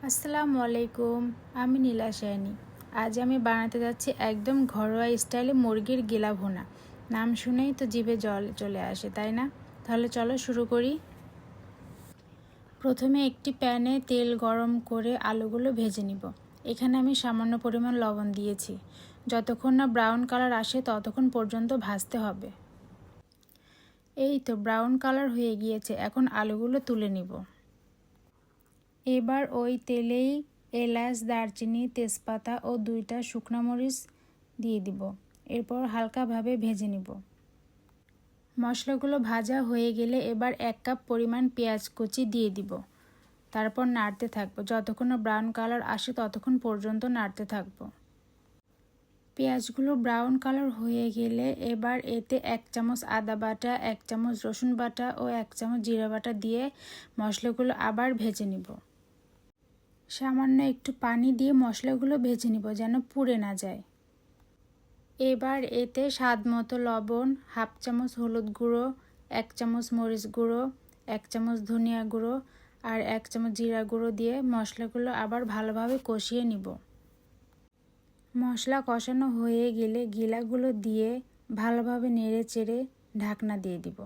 আসসালামু আলাইকুম, আমি নীলা শাইনি। আজ আমি বানাতে যাচ্ছি একদম ঘরোয়া স্টাইলে মুরগির গিলা ভুনা। নাম শুনেই তো জিভে জল চলে আসে, তাই না? তাহলে চলো শুরু করি। প্রথমে একটি প্যানে তেল গরম করে আলুগুলো ভেজে নিব। এখানে আমি সামান্য পরিমাণ লবণ দিয়েছি। যতক্ষণ না ব্রাউন কালার আসে ততক্ষণ পর্যন্ত ভাজতে হবে। এই তো ব্রাউন কালার হয়ে গিয়েছে, এখন আলুগুলো তুলে নিব। এবার ওই তেলেই এলাচ, দারচিনি, তেজপাতা ও 2টা শুকনো মরিচ দিয়ে দিব। এরপর হালকাভাবে ভেজে নিব। মশলাগুলো ভাজা হয়ে গেলে এবার 1 কাপ পরিমাণ পেঁয়াজ কুচি দিয়ে দিব। তারপর নাড়তে থাকবো। যতক্ষণ না ব্রাউন কালার আসে ততক্ষণ পর্যন্ত নাড়তে থাকবো। পেঁয়াজগুলো ব্রাউন কালার হয়ে গেলে এবার এতে 1 চামচ আদা বাটা, 1 চামচ রসুন বাটা ও 1 চামচ জিরা বাটা দিয়ে মশলাগুলো আবার ভেজে নিব। সামান্য একটু পানি দিয়ে মশলাগুলো ভেজে নিব যেন পুড়ে না যায়। এবার এতে স্বাদ মতো লবণ, 1/2 চামচ হলুদ গুঁড়ো, 1 চামচ মরিচ গুঁড়ো, 1 চামচ ধনিয়া গুঁড়ো আর 1 চামচ জিরা গুঁড়ো দিয়ে মশলাগুলো আবার ভালোভাবে কষিয়ে নিব। মশলা কষানো হয়ে গেলে গিলাগুলো দিয়ে ভালোভাবে নেড়ে চেড়ে ঢাকনা দিয়ে দিব।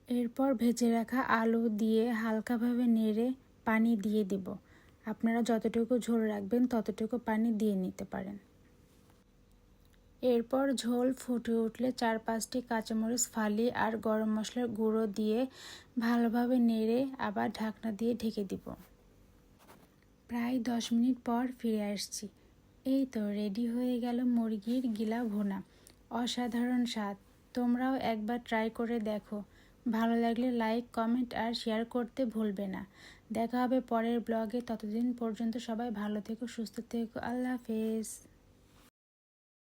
এরপর ভেজে রাখা আলু দিয়ে হালকাভাবে নেড়ে পানি দিয়ে দিব। আপনারা যতটুকু ঝোল রাখবেন ততটুকু পানি দিয়ে নিতে পারেন। এরপর ঝোল ফুটে উঠলে 4-5টি কাঁচামরিচ ফালি আর গরম মশলার গুঁড়ো দিয়ে ভালোভাবে নেড়ে আবার ঢাকনা দিয়ে ঢেকে দিব। প্রায় 10 মিনিট পর ফিরে আসছি। এই তো রেডি হয়ে গেল মুরগির গিলা ভুনা। অসাধারণ স্বাদ। তোমরাও একবার ট্রাই করে দেখো। ভালো লাগলে লাইক, কমেন্ট আর শেয়ার করতে ভুলবে না। দেখা হবে পরের ব্লগে। ততদিন পর্যন্ত সবাই ভালো থেকো, সুস্থ থেকো। আল্লাহ হাফেজ।